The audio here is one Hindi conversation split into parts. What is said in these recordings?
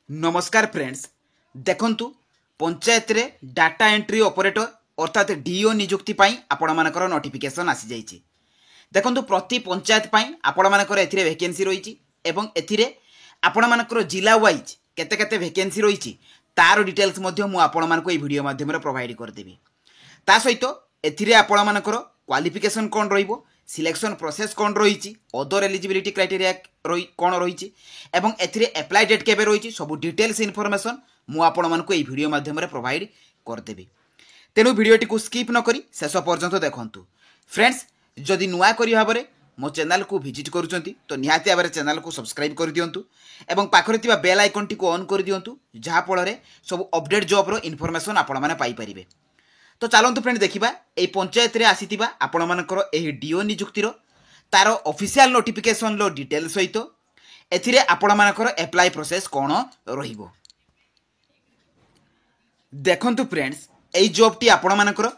नमस्कार फ्रेंड्स देखंतु पंचायत रे डाटा एंट्री ऑपरेटर अर्थात डीओ नियुक्ति पाई आपण मानकर नोटिफिकेशन आसी जाइछि। देखंतु प्रति पंचायत पाई आपण मानकर एथिरे वैकेंसी रहिछि एवं एथिरे आपण मानकर जिला वाइज केते केते वैकेंसी रहिछि तार डिटेल्स मध्य मु आपण मानको ए वीडियो माध्यम रे प्रोवाइड कर देबी। ता सहित एथिरे आपण मानकर क्वालिफिकेशन कोन रहिबो, सिलेक्शन प्रोसेस कौन रही, अदर एलिजिबिलिटी क्राइटेरिया कौन रही एवं एथिरे अप्लाई डेट केबे रही सब डिटेल्स इनफॉरमेशन मु आपण मानकु एई वीडियो माध्यम रे प्रोवाइड कर देबी। तेनु वीडियोटी को स्किप न करी शेष पर्यंत देखंतु। फ्रेंड्स जदि नुआ करी भाबरे मो चैनल को विजिट करूचंती तो निहाती भाबरे चैनल को सब्सक्राइब कर दियंतु एवं पाखरे थिबा बेल आइकन टी को ऑन कर दियंतु जहा फଳରେ सब अपडेट जॉब रो इनफॉरमेशन आपण माने पाई परिबे। तो चलतु फ्रेंड देखा ये पंचायत रे आसीथिबा आपण मानकर एही डीओ नियुक्तिर तार ऑफिशियल नोटिफिकेशन लो डिटेल सहित एथिरे आपण मानकर अप्लाई प्रोसेस कोन रहिबो। देखंतु फ्रेंड्स एई जॉब टी आपण मानकर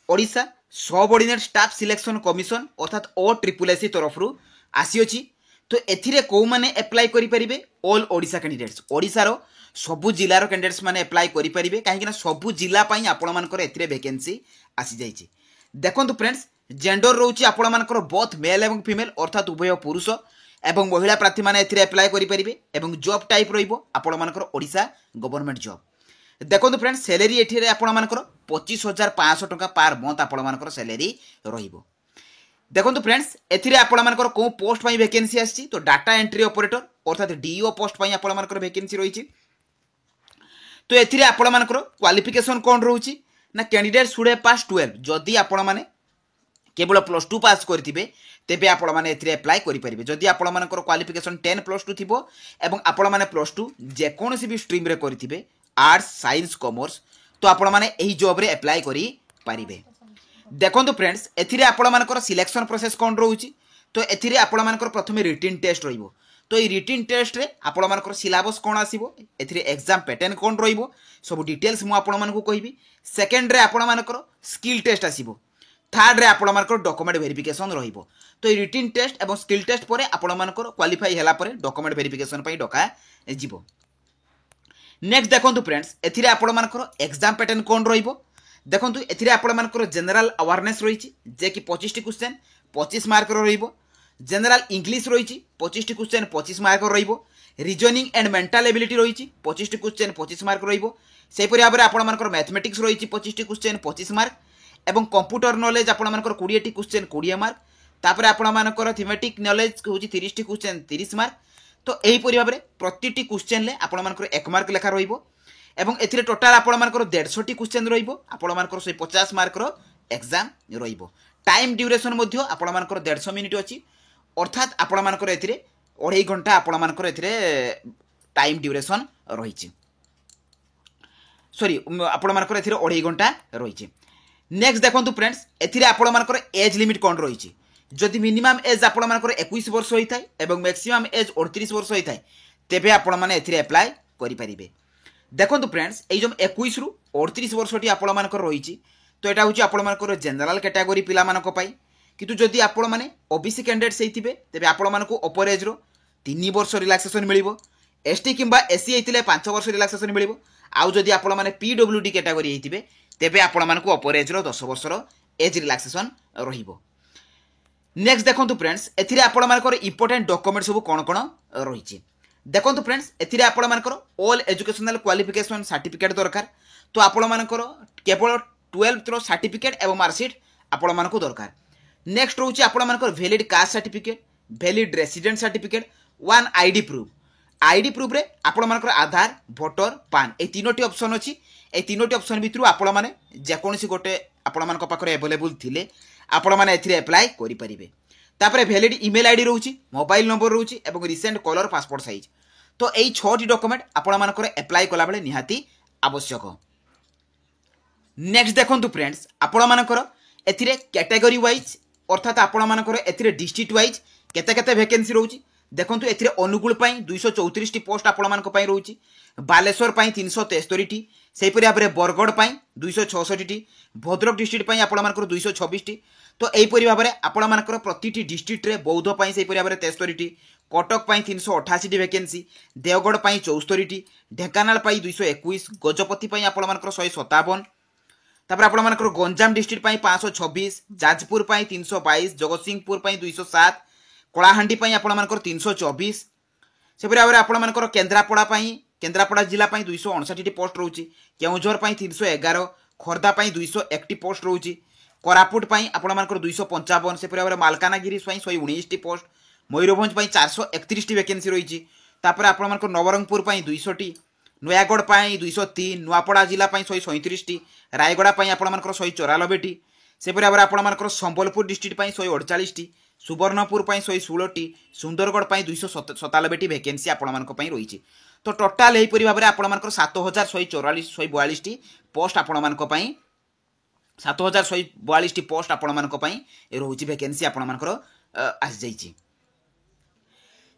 Odisha subordinate staff selection commission अर्थात OSSC तरफ रु आसी अछि। तो एथिरे को माने अप्लाई करि परिबे, ऑल ओडिशा कैंडिडेट्स ओडिशा रो सबु जिलार कैंडिडेट्स माने अप्लाई करि परिबे काहेकि ना सबु जिला पई आपण मानकर एथिरे वैकेंसी आसी जाइछि। देखंतु फ्रेंड्स जेंडर रहउछि आपण मानकर बोथ मेल एवं फीमेल अर्थात उभय पुरुष एवं महिला प्रार्थी माने एथिरे अप्लाई करि परिबे एवं जॉब टाइप रहिबो आपण मानकर ओडिशा गवर्नमेंट जॉब। देखंतु फ्रेंड्स सैलरी एथिरे आपण मानकर 25,500 टका पर मंथ आपण मानकर सैलरी रहिबो। देखंतु फ्रेंड्स एथिरे आपण मानकर को पोस्ट पई वैकेंसी आछि तो डाटा एंट्री ऑपरेटर अर्थात डीओ पोस्ट पई आपण मानकर वैकेंसी रहिछि। तो एथिरे आपण मानकर क्वालिफिकेशन कोन रहउछि ना कैंडिडेट शुड हैव पास 12 जदि आपण माने केवल +2 पास करथिबे तेबे आपण माने एथिरे अप्लाई करि परिबे। जदि आपण मानकर क्वालिफिकेशन 10+2 थिबो एवं आपण माने +2 जे कोनोसी भी स्ट्रीम रे करथिबे आर्ट्स साइंस कॉमर्स तो आपण माने एही जॉब रे अप्लाई करि परिबे। देखंतु फ्रेंड्स एथिरे आपण मानकर सिलेक्शन प्रोसेस कोन रहउछि तो एथिरे आपण मानकर प्रथमे रिटन टेस्ट रहिबो। तो ये रिटन टेस्ट रे आपण मानकर सिलेबस कोन आसीबो, एथिरे एग्जाम पैटर्न कोन रहिबो सब डिटेल्स मु आपण मानकु कहिबी। सेकंड रे आपण मानकर स्किल टेस्ट आसीबो। थर्ड रे आपण मानकर डॉक्यूमेंट वेरिफिकेशन रहिबो। तो ये रिटन टेस्ट एवं स्किल टेस्ट परे आपण मानकर क्वालिफाई हैला परे डॉक्यूमेंट वेरिफिकेशन पई डका जिवो। नेक्स्ट देखंतु फ्रेंड्स एथिरे आपण मानकर एग्जाम पैटर्न कोन रहिबो। देखंतु एथिरे आपण मानकर जनरल अवेयरनेस रहिछि जे कि 25 क्वेश्चन 25 मार्क रो रहिबो। जनरल इंग्लिश रहिछि 25 क्वेश्चन 25 मार्क रहिबो। रीजनिंग एंड मेंटल एबिलिटी रहिछि 25 क्वेश्चन 25 मार्क रहिबो। सेहि परि भाबरे आपण मानकर मैथमेटिक्स रहिछि 25 क्वेश्चन 25 मार्क एवं कंप्यूटर नॉलेज आपण मानकर 20 क्वेश्चन 20 मार्क। तापर आपण मानकर थीमेटिक नॉलेज होछि 30 क्वेश्चन 30 मार्क। तो एही परि भाबरे प्रतिटी क्वेश्चन ले आपण मानकर 1 मार्क लेखा रहिबो एवं एथिरे टोटल आपण मानकर 150 क्वेश्चन रहिबो। आपण मानकर 150 मार्क रो एग्जाम रहिबो। टाइम ड्यूरेशन मध्य आपण मानकर 150 मिनिट अछि अर्थात आपण मानकर एथिरे 2.5 घंटा आपण मानकर एथिरे टाइम ड्यूरेशन रहिछि। सॉरी आपण मानकर एथिरे 2.5 घंटा रहिछि। नेक्स्ट देखंतु फ्रेंड्स एथिरे आपण मानकर एज लिमिट कोन रहिछि। जदि मिनिमम एज आपण मानकर 21 वर्ष होई थाय एवं मैक्सिमम एज 38 वर्ष होई थाय तेबे आपण माने एथिरे अप्लाई करि परिबे। देखंतु फ्रेंड्स एई जो 21 रु 38 वर्षटी आपण मानकर रहिछि तो एटा होछि आपण मानकर जनरल कैटेगरी पिला मानको पई। किंतु जदि आपण माने ओबीसी कैंडिडेट्स हेतिबे तेबे आपण मानको अपर एज रो 3 वर्ष रिलैक्सेशन मिलिबो। एसटी किंबा एससी हेतिले 5 वर्ष रिलैक्सेशन मिलिबो। आउ जदि आपण माने पीडब्ल्यूडी कैटेगरी हेतिबे तेबे आपण मानको अपर एज रो 10 वर्ष रो एज रिलैक्सेशन रहिबो। नेक्स्ट देखंतु फ्रेंड्स एथिरे आपण मानकर इंपोर्टेंट डॉक्यूमेंट सब कोन कोन रहिछि। देखंतु फ्रेंड्स एथिरे आपण मानकर ऑल एजुकेशनल क्वालिफिकेशन सर्टिफिकेट दरकार। तो आपण मानकर केवल 12th रो सर्टिफिकेट एवं मार्कशीट आपण मानको दरकार। नेक्स्ट रहउछि आपण मानकर valid caste certificate, valid resident certificate, one ID proof. ID proof रे आपण मानकर आधार, वोटर, पान ए तीनोटी ऑप्शन अछि। ए तीनोटी ऑप्शन भितरु आपण माने जे कोनसी गोटे आपण मानको पाखरे अवेलेबल थिले आपण माने एथिरे अप्लाई करि परिबे। तापरे वैलिड ईमेल आईडी रहउछि, मोबाइल नंबर रहउछि एवं रिसेंट कलर पासपोर्ट साइज। तो एई 6टी डॉक्यूमेंट आपण मानकर अप्लाई कला बेले निहाती आवश्यक। नेक्स्ट देखंतु फ्रेंड्स आपण मानकर एथिरे कैटेगरी वाइज अर्थात आपण मानकर एथिरे डिस्ट्रिक्ट वाइज केते केते वैकेंसी रहउछि। देखो ए अनुगुल 234 पोस्ट आपण रोचे, बालेश्वर 373, सेहीपरि भाव में बरगढ़ 266, भद्रक डिस्ट्रिक्ट आपर 226, तो यहीपरि भाव में आपर प्रति डिस्ट्रिक्ट रे बौद्ध से भाव में 73, कटक 388 वैकेंसी, देवगढ़ 74, ढेंकानाल 221, गजपति आपर 157, तापर आपर गंजाम डिस्ट्रिक्ट 526, जाजपुर 322, जगतसिंहपुर 207, कलाहांडी आपर 324, से भाव में आपर केन्द्रापड़ा जिला 259 पोस्ट रोचे, केउझर 311, खोर्धा 201 पोस्ट रोचे, कोरापुट आपर 255, से भाव में मालकानगिरी 119 पोस्ट, मयूरभंज 431 वैकेंसी रही, तापर आपर नवरंगपुर 200, नयागढ़ 203, नुआपड़ा जिला 137, रायगड़ा आपर 194, से भाव में आपर संबलपुर डिस्ट्रिक्ट 148, सुवर्णपुर 116, सुंदरगढ़ 297 वैकेंसी आपण रही। तो टोटाल यहीपरि भाव में आपर 7142 पोस्ट आपण 7142 पोस्ट आपण रोचे वैकेंसी आपण आसी जाइए।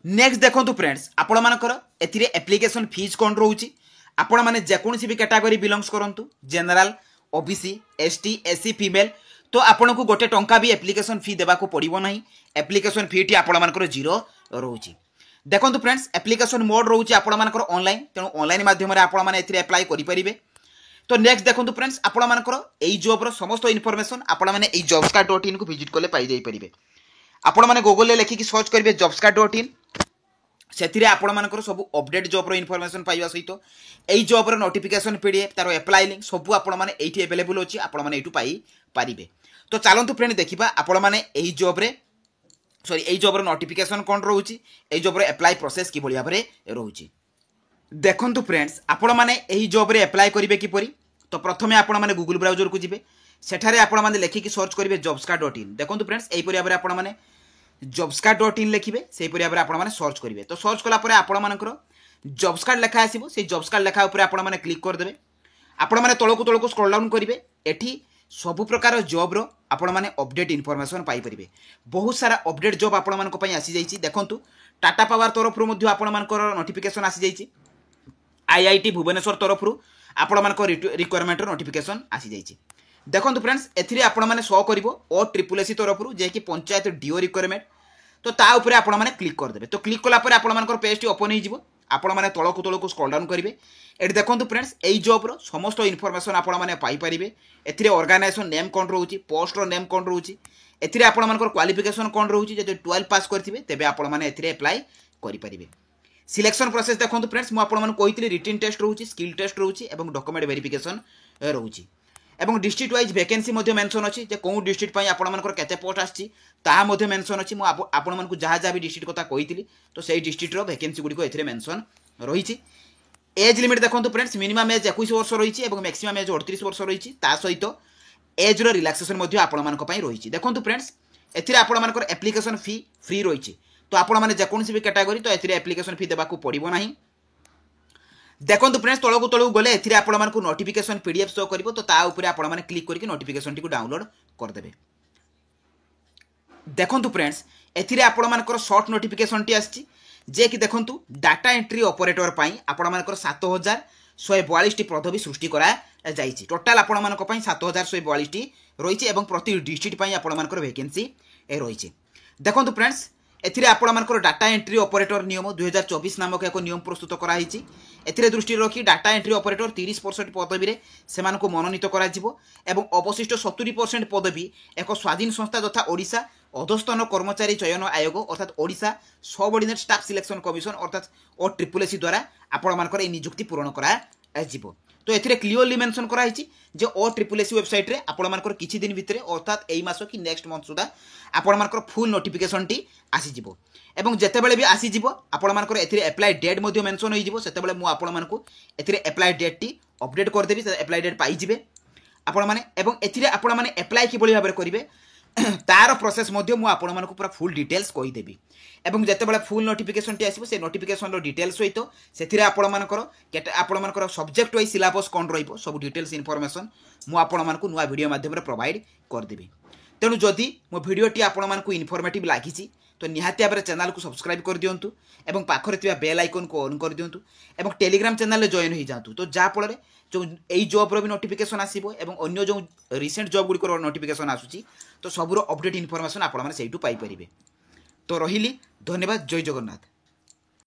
नेक्स्ट देखो फ्रेंड्स, आपण मानकर एथिरे एप्लिकेशन फीस कौन रोचे, आपण माने जेकोसी भी कैटेगरी बिलोंग्स करंतु, general, OBC, ST, SC, female, तो आपन को गोटे टंका भी एप्लिकेशन फी देवा को पड़ो ना। एप्लिकेशन फी टी आपण मानकर 0 रोचे। देखो फ्रेंड्स, एप्लिकेशन मोड रोचे आपण मानकर ऑनलाइन, तेणु ऑनलाइन माध्यम आपण माने एथिरे अप्लाई करि परिबे। तो नेक्स्ट देखो फ्रेंड्स, आपण मानकर एई जॉब रो समस्त इनफॉरमेशन आपण माने एई jobscard.in को विजिट करले पाई जाई परिबे। आपण माने गूगल ले लिखि सर्च करिवे jobscard.in, से आपण मानकर सब अपडेट जॉब रो इनफॉरमेशन पाइबा सहित एई जॉब रो नोटिफिकेशन पीडीएफ तार अप्लाई लिंक सब आपण माने एठी अवेलेबल अछि, आपण माने एठु पाई पारिबे। तो चलतु फ्रेंड देखिबा आपण माने एई जॉब रो नोटिफिकेशन कोन रहउची, एई जॉब रो अप्लाई प्रोसेस कि बलिया भरे रहउची। देखंतु फ्रेंड्स, आपण माने एई जॉब रे अप्लाई करिवे किपरि, तो प्रथमे आपण माने गूगल ब्राउजर को जिवे, सेठारे आपण माने लेखि कि सर्च करिवे jobscard.in। देखंतु फ्रेंड्स, एई परि भाबरे आपण माने jobscard.in लिखिबे, सेही परि भाबरे आपण माने सर्च करिवे। तो सर्च कला परे आपण मानकर jobscard लेखा आसीबो, सेही jobscard लेखा ऊपर आपण माने क्लिक कर देबे। आपण माने तळको स्क्रॉल डाउन करिवे, एठी सबु प्रकार जॉब रो आपण माने अपडेट इनफॉरमेशन पाई परिबे। बहुत सारा अपडेट जॉब आपण मानको पई आसी जाईची। देखंतु टाटा पावर तरफ रु मध्ये आपण मानकर नोटिफिकेशन आसी जाईची, आईआईटी भुवनेश्वर तरफ रु आपण मानको रिक्वायरमेंट रो नोटिफिकेशन आसी जाईची। देखंतु फ्रेंड्स, एथिरे आपण माने शो करिवो ओ ट्रिपल एसी तरफ रु जे कि पंचायत डीओ रिक्वायरमेंट, तो ता ऊपर आपण माने क्लिक कर देबे। तो क्लिक कला परे आपण मानकर पेज टी ओपन हो जिवो, आपण माने तळको स्क्रॉल डाउन करिवे। एट देखंतु फ्रेंड्स, एई जॉब रो समस्त इनफॉरमेशन आपण माने पाई परिबे। एथिरे ऑर्गेनाइजेशन नेम कोन रहउची, पोस्ट रो नेम कोन रहउची, एथिरे आपण मानकर क्वालिफिकेशन कोन रहउची, जे 12 पास करथिबे तेबे आपण माने एथिरे अप्लाई करि परिबे। सिलेक्शन प्रोसेस देखंतु फ्रेंड्स, मु आपण माने कहितली रिटन टेस्ट रहउची, स्किल टेस्ट रहउची एवं डॉक्यूमेंट वेरिफिकेशन रहउची, एवं डिस्ट्रिक्ट वाइज वैकेंसी मध्ये मेंशन अछि, जे कोन डिस्ट्रिक्ट पई आपण मानकर केते पोस्ट आछि ता मध्ये मेंशन अछि। मु आपण मानकु जहा भी डिस्ट्रिक्ट कथा कहितली, तो सेही डिस्ट्रिक्ट रो वैकेंसी गुडी को एथिरे मेंशन रहिछि। एज लिमिट देखो फ्रेंड्स, मिनिमम एज 21 वर्ष रही है, मैक्सिमम एज 38 वर्ष रही, सहित एज रो रिलैक्सेशन मध्ये आपण मानक पई रही। देखो फ्रेंड्स, एथिरे आपण मानकर एप्लिकेशन फी फ्री रही, तो आपण माने जेकोसी भी कैटेगरी तो एथिरे एप्लिकेशन फी देबा को पड़िबो नाही। देखो फ्रेंड्स, तळको गले एथिरे आपण मानकु नोटिफिकेशन पीडीएफ शो करिवो, तो ता ऊपर आपण माने क्लिक करके नोटिफिकेशन टी को डाउनलोड कर देबे। देखो फ्रेंड्स, एथिरे आपण मानकर शॉर्ट नोटिफिकेशन टी आछि, जे कि देखंतु डाटा एंट्री ऑपरेटर पाई आपण मानकर 7142 टी पदवी सृष्टि करा जाईची। टोटल आपण मानक पाई 7142 टी रहिछि एवं प्रति डिस्ट्रिक्ट पाई आपण मानकर वैकेंसी रहिछि। देखंतु फ्रेंड्स, एथिरे आपण मानकर डाटा एंट्री ऑपरेटर नियम 2024 नामक एक नियम प्रस्तुत करा हिछि। एथिरे दृष्टि रखी डाटा एंट्री ऑपरेटर 30% पदवी रे सेमानको मनोनीत करा जिवो एवं अवशिष्ट 70% पदवी एक स्वाधीन संस्था तथा ओडिशा अधस्तन कर्मचारी चयन आयोग अर्थात Odisha subordinate staff selection commission अर्थात ओ ट्रिपल एसी द्वारा आपण मानकर ए नियुक्ति पूर्ण करा जिवो। तो एथिरे क्लियरली मेंशन करा हिछि जे ओ ट्रिपल एसी वेबसाइट रे आपण मानकर किछि दिन भितरे अर्थात एई मास कि नेक्स्ट मंथ सुदा आपण मानकर फुल नोटिफिकेशन टी आसी जिवो एवं जेते बेले भी आसी जिवो आपण मानकर एथिरे अप्लाई डेट मध्ये मेंशन होई जिवो। सेते बेले मु आपण मानकु एथिरे अप्लाई डेट टी अपडेट कर देबी, अप्लाई डेट पाई जिवे आपण माने एवं एथिरे आपण माने अप्लाई कि बळी भाबरे करिवे तार प्रोसेस मध्य मु आपण मानकु पूरा फुल डिटेल्स कहि देबी एवं जेते बेले फुल नोटिफिकेशन टी आसीबो से नोटिफिकेशन रो डिटेल्स सहित सेथिरे आपण मानकर सब्जेक्ट वाइज सिलेबस कोन रहिबो सब डिटेल्स इन्फॉर्मेशन मु आपण मानकु नुवा वीडियो माध्यम रे प्रोवाइड कर देबी। तेणु जदि मो भिडियोटी आपको इनफॉर्मेटिव लगी तो निहाती भाव चैनल को सब्सक्राइब कर दिंतु और पाखरे बेल आइकन को ऑन कर दिंतु और टेलीग्राम चैनल जॉइन हो जातु तो जहाँफल जो यही जॉब्र भी नोटिफिकेशन आसो और अन्य जो रिसेंट जॉब गुड़िकर नोटिफिकेशन आसूँ तो सबूर अपडेट इनफॉरमेशन आपने से पाइपर। तो रही धन्यवाद। जय जगन्नाथ।